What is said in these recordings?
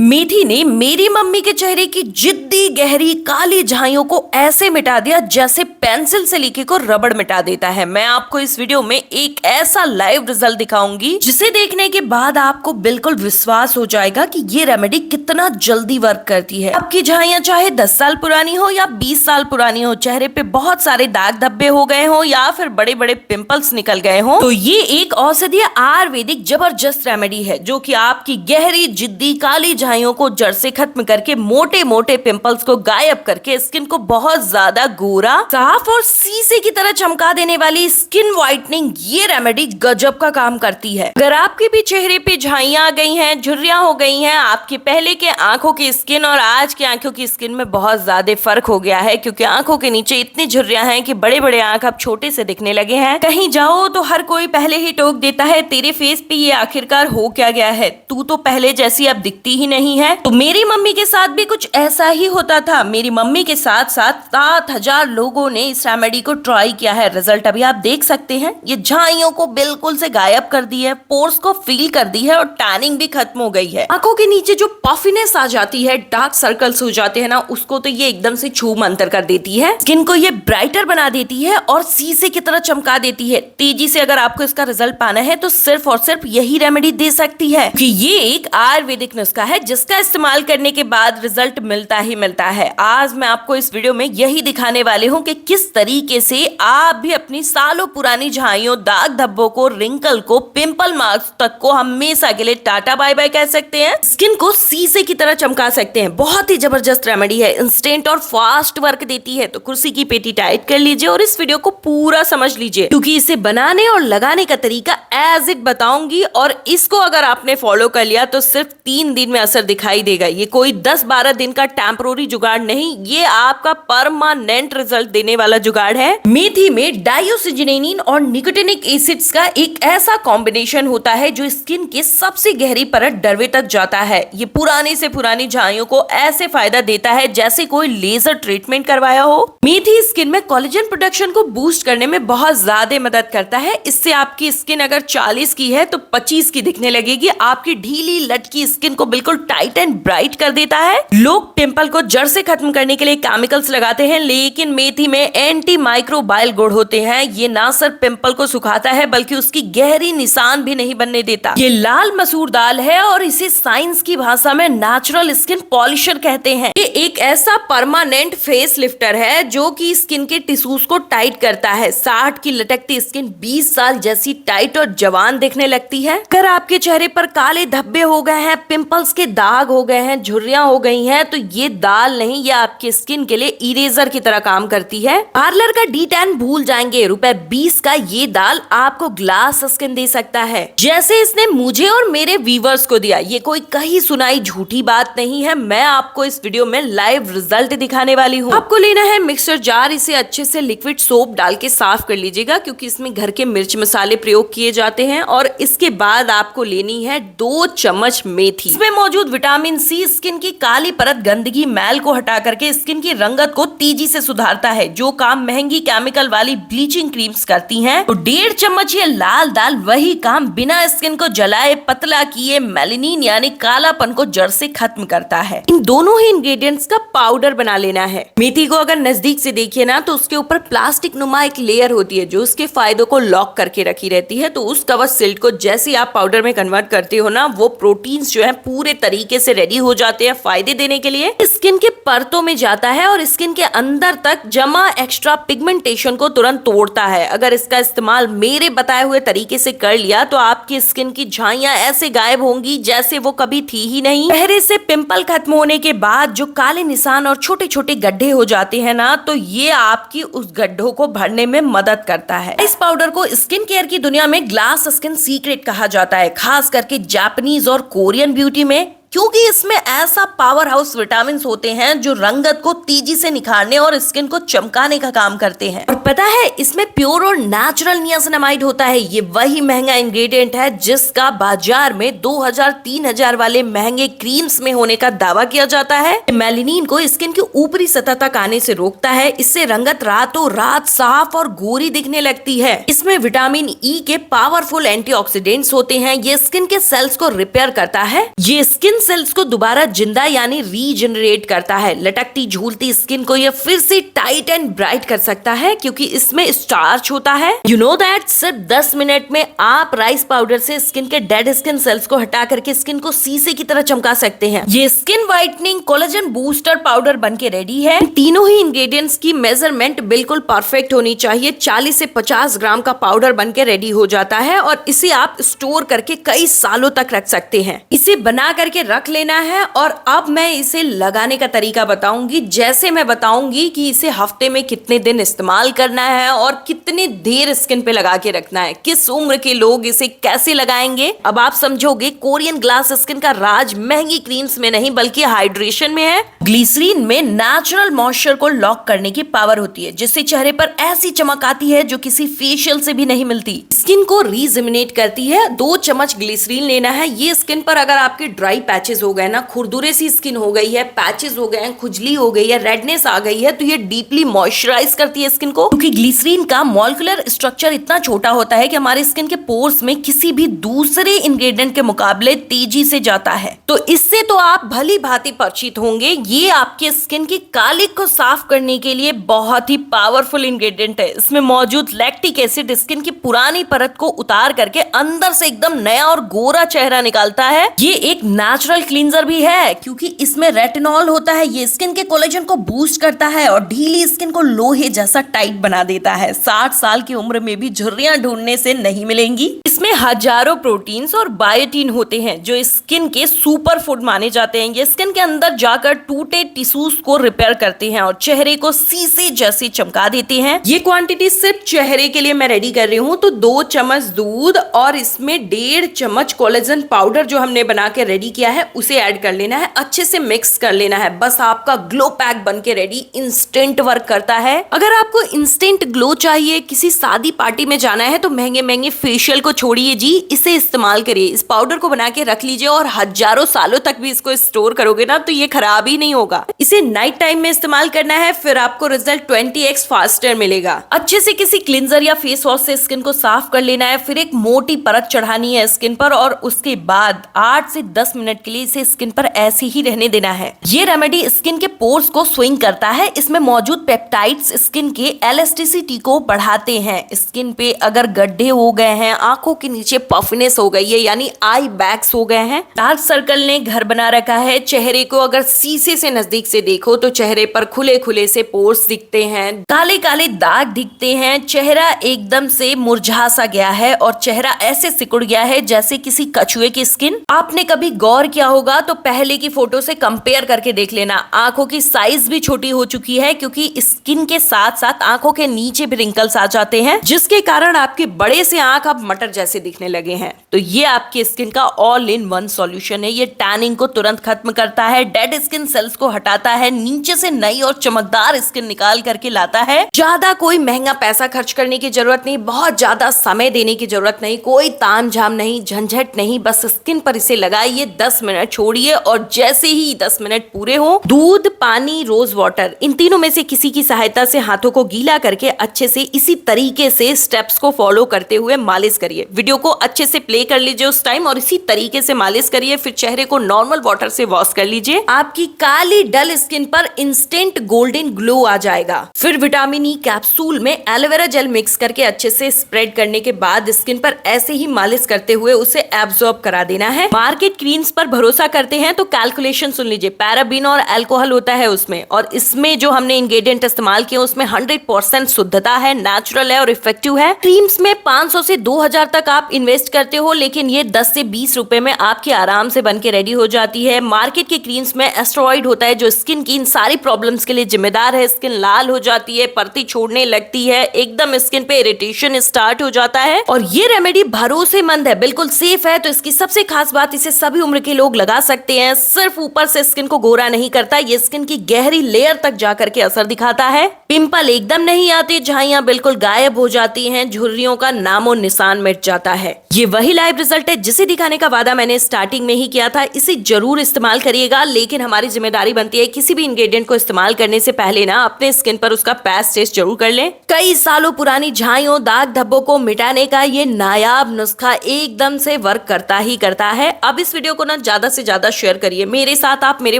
मेथी ने मेरी मम्मी के चेहरे की जिद्दी गहरी काली झाइयों को ऐसे मिटा दिया जैसे पेंसिल से लिखे को रबड़ मिटा देता है। मैं आपको इस वीडियो में एक ऐसा लाइव रिजल्ट दिखाऊंगी जिसे देखने के बाद आपको बिल्कुल विश्वास हो जाएगा कि ये रेमेडी कितना जल्दी वर्क करती है। आपकी झाइयां चाहे 10 साल पुरानी हो या 20 साल पुरानी हो, चेहरे पे बहुत सारे दाग धब्बे हो गए हो या फिर बड़े बड़े पिंपल्स निकल गए हो, तो ये एक औषधीय आयुर्वेदिक जबरदस्त रेमेडी है जो कि आपकी गहरी जिद्दी काली झाइयों को जड़ से खत्म करके मोटे मोटे पिंपल्स को गायब करके स्किन को बहुत ज्यादा गोरा, साफ और शीशे की तरह चमका देने वाली स्किन व्हाइटनिंग ये रेमेडी गजब का काम करती है। अगर आपके भी चेहरे पे झाइयां आ गई हैं, झुर्रियां हो गई हैं, आपके पहले के आंखों की स्किन और आज की आंखों की स्किन में बहुत ज्यादा फर्क हो गया है क्योंकि आंखों के नीचे इतनी झुर्रियां हैं कि बड़े बड़े आंख अब छोटे से दिखने लगे हैं। कहीं जाओ तो हर कोई पहले ही टोक देता है, तेरे फेस पे ये आखिरकार हो क्या गया है, तू तो पहले जैसी अब दिखती ही नहीं है। तो मेरी मम्मी के साथ भी कुछ ऐसा ही होता था। मेरी मम्मी के साथ साथ 7,000 लोगों ने इस रेमेडी को ट्राई किया है। रिजल्ट अभी आप देख सकते हैं। ये झाइयों को बिल्कुल से गायब कर दी है, पोर्स को फील कर दी है और टैनिंग भी खत्म हो गई है। आंखों के नीचे जो पफिनेस आ जाती है, डार्क सर्कल्स हो जाते हैं ना, उसको तो ये एकदम से छू मंतर कर देती है। स्किन को ये ब्राइटर बना देती है और शीशे की तरह चमका देती है। तेजी से अगर आपको इसका रिजल्ट पाना है तो सिर्फ और सिर्फ यही रेमेडी दे सकती है कि ये एक आयुर्वेदिक नुस्खा है जिसका इस्तेमाल करने के बाद रिजल्ट मिलता ही मिलता है। आज मैं आपको इस वीडियो में यही दिखाने वाले हूँ कि किस तरीके से आप भी अपनी सालों पुरानी झाइयों, दाग धब्बों को, रिंकल को, पिंपल मार्क्स तक को हमेशा के लिए टाटा बाय बाय कह सकते हैं। स्किन को शीशे की तरह चमका सकते हैं। बहुत ही जबरदस्त रेमेडी है, इंस्टेंट और फास्ट वर्क देती है। तो कुर्सी की पेटी टाइट कर लीजिए और इस वीडियो को पूरा समझ लीजिए क्योंकि इसे बनाने और लगाने का तरीका एज इट बताऊंगी और इसको अगर आपने फॉलो कर लिया तो सिर्फ 3 दिन में असर दिखाई देगा। ये कोई 10-12 दिन का टेम्पररी जुगाड़ नहीं, ये आपका परमानेंट रिजल्ट देने वाला जुगाड़ है। मेथी में डायोसिजेनिन और निकोटिनिक एसिड्स का एक ऐसा कॉम्बिनेशन होता है जो स्किन के सबसे गहरी परत डरवे तक जाता है। ये पुरानी से पुरानी झाइयों को ऐसे फायदा देता है जैसे कोई लेजर ट्रीटमेंट करवाया हो। मेथी स्किन में कोलेजन प्रोडक्शन को बूस्ट करने में बहुत ज्यादा मदद करता है। इससे आपकी स्किन अगर 40 की है तो 25 की दिखने लगेगी। आपकी ढीली लटकी स्किन को बिल्कुल टाइट एंड ब्राइट कर देता है। लोग पिंपल को जड़ से खत्म करने के लिए केमिकल्स लगाते हैं, लेकिन मेथी में एंटी माइक्रोबायल गुण होते हैं। ये ना सिर्फ पिंपल को सुखाता है बल्कि उसकी गहरी निशान भी नहीं बनने देता। ये लाल मसूर दाल है और इसे साइंस की भाषा में नेचुरल स्किन पॉलिशर कहते हैं। ये एक ऐसा परमानेंट फेस लिफ्टर है जो कि स्किन के टिश्यूज को टाइट करता है। 60 की लटकती स्किन 20 साल जैसी टाइट और जवान दिखने लगती है। अगर आपके चेहरे पर काले धब्बे हो गए हैं, पिंपल्स के दाग हो गए हैं, झुर्रियां हो गई हैं, तो ये दाल नहीं, ये आपके स्किन के लिए इरेजर की तरह काम करती है। पार्लर का D10 भूल जाएंगे, ₹20 का ये दाल आपको ग्लास स्किन दे सकता है जैसे इसने मुझे और मेरे व्यूअर्स को दिया। ये कोई कहीं सुनाई झूठी बात नहीं है। मैं आपको इस वीडियो में लाइव रिजल्ट दिखाने वाली हूँ। आपको लेना है मिक्सर जार, इसे अच्छे से लिक्विड सोप डाल के साफ कर लीजिएगा क्योंकि इसमें घर के मिर्च मसाले प्रयोग किए जाते हैं। और इसके बाद आपको लेनी है 2 चम्मच मेथी। इसमें मौजूद विटामिन सी स्किन की काली परत, गंदगी, मैल को हटा करके स्किन की रंगत को तेजी से सुधारता है, जो काम महंगी केमिकल वाली ब्लीचिंग क्रीम्स करती हैं। तो 1.5 चम्मच ये लाल दाल वही काम बिना स्किन को जलाए, पतला किए, मेलानिन यानी कालापन को जड़ से खत्म करता है। इन दोनों ही इंग्रेडिएंट्स का पाउडर बना लेना है। मेथी को अगर नजदीक से देखिए ना तो उसके ऊपर प्लास्टिक नुमा एक लेयर होती है जो उसके फायदों को लॉक करके रखी रहती है। तो उस कवच सिल्ट को जैसे आप पाउडर में कन्वर्ट करते हो ना, वो प्रोटीन्स जो है पूरे तरीके से रेडी हो जाते हैं फायदे देने के लिए। स्किन के परतों में जाता है और स्किन के अंदर तक जमा एक्स्ट्रा पिगमेंटेशन को तुरंत तोड़ता है। अगर इसका इस्तेमाल मेरे बताए हुए तरीके से कर लिया तो आपकी स्किन की झाइयां ऐसे गायब होंगी जैसे वो कभी थी ही नहीं। चेहरे से पिंपल खत्म होने के बाद जो काले निशान और छोटे छोटे गड्ढे हो जाते हैं ना, तो ये आपकी उस गड्ढों को भरने में मदद करता है। इस पाउडर को स्किन केयर की दुनिया में ग्लास स्किन सीक्रेट कहा जाता है, खास करके जापानीज और कोरियन ब्यूटी में, क्योंकि इसमें ऐसा पावर हाउस विटामिन होते हैं जो रंगत को तेजी से निखारने और स्किन को चमकाने का काम करते हैं। और पता है इसमें प्योर और नेचुरल नियासिनामाइड होता है। ये वही महंगा इंग्रेडिएंट है जिसका बाजार में 2000-3000 वाले महंगे क्रीम्स में होने का दावा किया जाता है। मेलानिन को स्किन की ऊपरी सतह तक आने से रोकता है। इससे रंगत रातों रात साफ और गोरी दिखने लगती है। इसमें विटामिन ई के पावरफुल एंटीऑक्सीडेंट्स होते हैं। ये स्किन के सेल्स को रिपेयर करता है। ये स्किन सेल्स को दोबारा जिंदा यानी रीजनरेट करता है। लटकती झूलती स्किन को यह फिर से टाइट एंड ब्राइट कर सकता है क्योंकि इसमें स्टार्च होता है। यू नो दैट सिर्फ 10 मिनट में आप राइस पाउडर से स्किन के डेड स्किन सेल्स को हटा करके स्किन को शीशे की तरह चमका सकते हैं। ये skin whitening collagen booster powder बनके रेडी है। तीनों ही इंग्रेडिएंट्स की मेजरमेंट बिल्कुल परफेक्ट होनी चाहिए। 40 से 50 ग्राम का पाउडर बनके रेडी हो जाता है और इसे आप स्टोर करके कई सालों तक रख सकते हैं। इसे बना करके रख लेना है और अब मैं इसे लगाने का तरीका बताऊंगी। जैसे मैं बताऊंगी कि इसे हफ्ते में कितने दिन इस्तेमाल करना है और कितनी देर स्किन पे लगा के रखना है, किस उम्र के लोग इसे कैसे लगाएंगे, अब आप समझोगे। कोरियन ग्लास स्किन का राज महंगी क्रीम्स में नहीं बल्कि हाइड्रेशन में है। ग्लिसरीन में नेचुरल मॉइस्चर को लॉक करने की पावर होती है जिससे चेहरे पर ऐसी चमक आती है जो किसी फेशियल से भी नहीं मिलती। स्किन को रीजुमिनेट करती है। 2 चम्मच ग्लिसरीन लेना है। ये स्किन पर अगर आपके ड्राई पैचेस हो गए ना, खुरदुरे सी स्किन हो गई है, पैचेस हो गए हैं, खुजली हो गई है, रेडनेस आ गई है, तो ये डीपली मॉइस्चराइज करती है स्किन को क्योंकि ग्लिसरीन का मॉलिक्यूलर स्ट्रक्चर इतना छोटा होता है कि हमारे स्किन के पोर्स में किसी भी दूसरे इंग्रेडिएंट के मुकाबले तेजी से जाता है। तो इससे तो आप भली भांति परिचित होंगे। ये आपके स्किन की कालिक को साफ करने के लिए बहुत ही पावरफुल इंग्रेडिएंट है। इसमें मौजूद लैक्टिक एसिड स्किन की पुरानी परत को उतार करके अंदर से एकदम नया और गोरा चेहरा निकालता है। ये एक नेचुरल क्लींजर भी है क्योंकि इसमें रेटिनॉल होता है। ये स्किन के कोलेजन को बूस्ट करता है और ढीली स्किन को लोहे जैसा टाइट बना देता है। 60 साल की उम्र में भी झुर्रियां ढूंढने से नहीं मिलेंगी। इसमें हजारों प्रोटीन्स और बायोटीन होते हैं जो स्किन के सुपर फूड माने जाते हैं। ये स्किन के अंदर जाकर टूटे टिश्यूज को रिपेयर करते हैं और चेहरे को शीशे जैसे चमका देते हैं। ये क्वांटिटी सिर्फ चेहरे के लिए मैं रेडी कर रही हूँ। तो 2 चम्मच दूध और इसमें 1.5 चम्मच कोलेजन पाउडर जो हमने बना के रेडी किया है उसे ऐड कर लेना है। अच्छे से मिक्स कर लेना है। बस आपका ग्लो पैक बन के रेडी। इंस्टेंट वर्क करता है। अगर आपको इंस्टेंट ग्लो चाहिए, किसी शादी पार्टी में जाना है तो महंगे महंगे फेशियल को छोड़िए जी, इसे इस्तेमाल करिए। इस पाउडर को बना के रख लीजिए और हजारों सालों तक भी इसको स्टोर करोगे ना तो ये खराब ही नहीं होगा। इसे नाइट टाइम में इस्तेमाल करना है, फिर आपको रिजल्ट 20x फास्टर मिलेगा। अच्छे से किसी क्लींजर या फेस वॉश से स्किन को साफ कर लेना है, फिर एक मोटी परत चढ़ानी है स्किन पर और उसके बाद 8 से 10 मिनट के लिए इसे स्किन पर ऐसे ही रहने देना है। ये रेमेडी स्किन के पोर्स को स्विंग करता है। इसमें मौजूद पेप्टाइड्स स्किन के एलास्टिसिटी को बढ़ाते हैं। स्किन पे अगर गड्ढे हो गए हैं, आंखों के नीचे पफनेस हो गई है यानी आई बैग्स हो गए हैं, डार्क सर्कल ने घर बना रखा है, चेहरे को अगर शीशे से नजदीक से देखो तो चेहरे पर खुले खुले से पोर्स दिखते हैं, काले काले दाग दिखते हैं, चेहरा एकदम से मुरझा सा गया है और चेहरा ऐसे सिकुड़ गया है जैसे किसी कछुए की स्किन। आपने कभी गौर किया होगा तो पहले की फोटो से कंपेयर करके देख लेना। आंखों की साइज भी छोटी हो चुकी है क्योंकि स्किन के साथ साथ आंखों के नीचे भी रिंकल्स आ जाते हैं जिसके कारण आपके बड़े से आंख अब मटर जैसे दिखने लगे हैं। तो ये आपकी स्किन का ऑल इन वन सॉल्यूशन है। ये टैनिंग को तुरंत खत्म करता है, डेड स्किन सेल्स को हटाता है, नीचे से नई और चमकदार स्किन निकाल करके लाता है। ज्यादा कोई महंगा पैसा खर्च करने की जरूरत नहीं, बहुत ज्यादा समय देने की जरूरत नहीं, कोई तामझाम नहीं, झंझट नहीं। बस स्किन पर इसे लगाइए, 10 मिनट छोड़िए और जैसे ही 10 मिनट पूरे हो, दूध, पानी, रोज वाटर, इन तीनों में से किसी की सहायता से हाथों को गीला करके अच्छे से इसी तरीके से स्टेप्स को फॉलो करते हुए मालिश करिए। वीडियो को अच्छे से प्ले कर लीजिए उस टाइम और इसी तरीके से मालिश करिए। फिर चेहरे को नॉर्मल वाटर से वॉश कर लीजिए। आपकी काली डल स्किन पर इंस्टेंट गोल्डन ग्लो आ जाएगा। फिर विटामिन ई कैप्सूल में एलोवेरा जेल मिक्स करके अच्छे से स्प्रेड करने के बाद स्किन पर ऐसे ही मालिश करते हुए उसे एब्जॉर्ब करा देना है। मार्केट क्रीम्स पर भरोसा करते हैं तो कैलकुलेशन सुन लीजिए। पैराबीन और अल्कोहल होता है उसमें और इसमें जो हमने इंग्रेडिएंट इस्तेमाल किए उसमें 100% शुद्धता है, नेचुरल है और इफेक्टिव है। क्रीम्स में 500 से 2000 तक आप इन्वेस्ट करते हो लेकिन ये 10 से 20 रुपए में आपकी आराम से बनके रेडी हो जाती है। मार्केट के क्रीम्स में एस्टेरॉइड होता है जो स्किन की इन सारी प्रॉब्लम्स के लिए जिम्मेदार है। स्किन लाल हो जाती है, परती छोड़ने लगती है, एकदम स्किन पे इरिटेशन स्टार्ट हो जाता है। और ये रेमेडी भरोसेमंद है, बिल्कुल सेफ है। तो इसकी सबसे खास बात, इसे सभी उम्र के लोग लगा सकते हैं। सिर्फ ऊपर से स्किन को गोरा नहीं करता, ये स्किन की गहरी लेयर तक जाकर के असर दिखाता है। पिंपल एकदम नहीं आते, झाइयां बिल्कुल गायब हो जाती हैं, झुर्रियों का नामो निशान मिट जाता है। ये वही लाइव रिजल्ट है जिसे दिखाने का वादा मैंने स्टार्टिंग में ही किया था। इसे जरूर इस्तेमाल करिएगा लेकिन हमारी जिम्मेदारी जिम्मेदारी बनती है किसी भी इंग्रेडिएंट को इस्तेमाल करने से पहले ना अपने स्किन पर उसका पैच टेस्ट जरूर कर लें। कई सालों पुरानी झाइयों, दाग धब्बों को मिटाने का ये नायाब नुस्खा एकदम से वर्क करता ही करता है। अब इस वीडियो को ना ज्यादा से ज्यादा शेयर करिए। मेरे साथ आप मेरे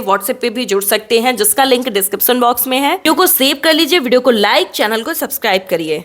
व्हाट्सएप पे भी जुड़ सकते हैं, जिसका लिंक डिस्क्रिप्शन बॉक्स में है। वीडियो को सेव कर लीजिए, वीडियो को लाइक, चैनल को सब्सक्राइब करिए।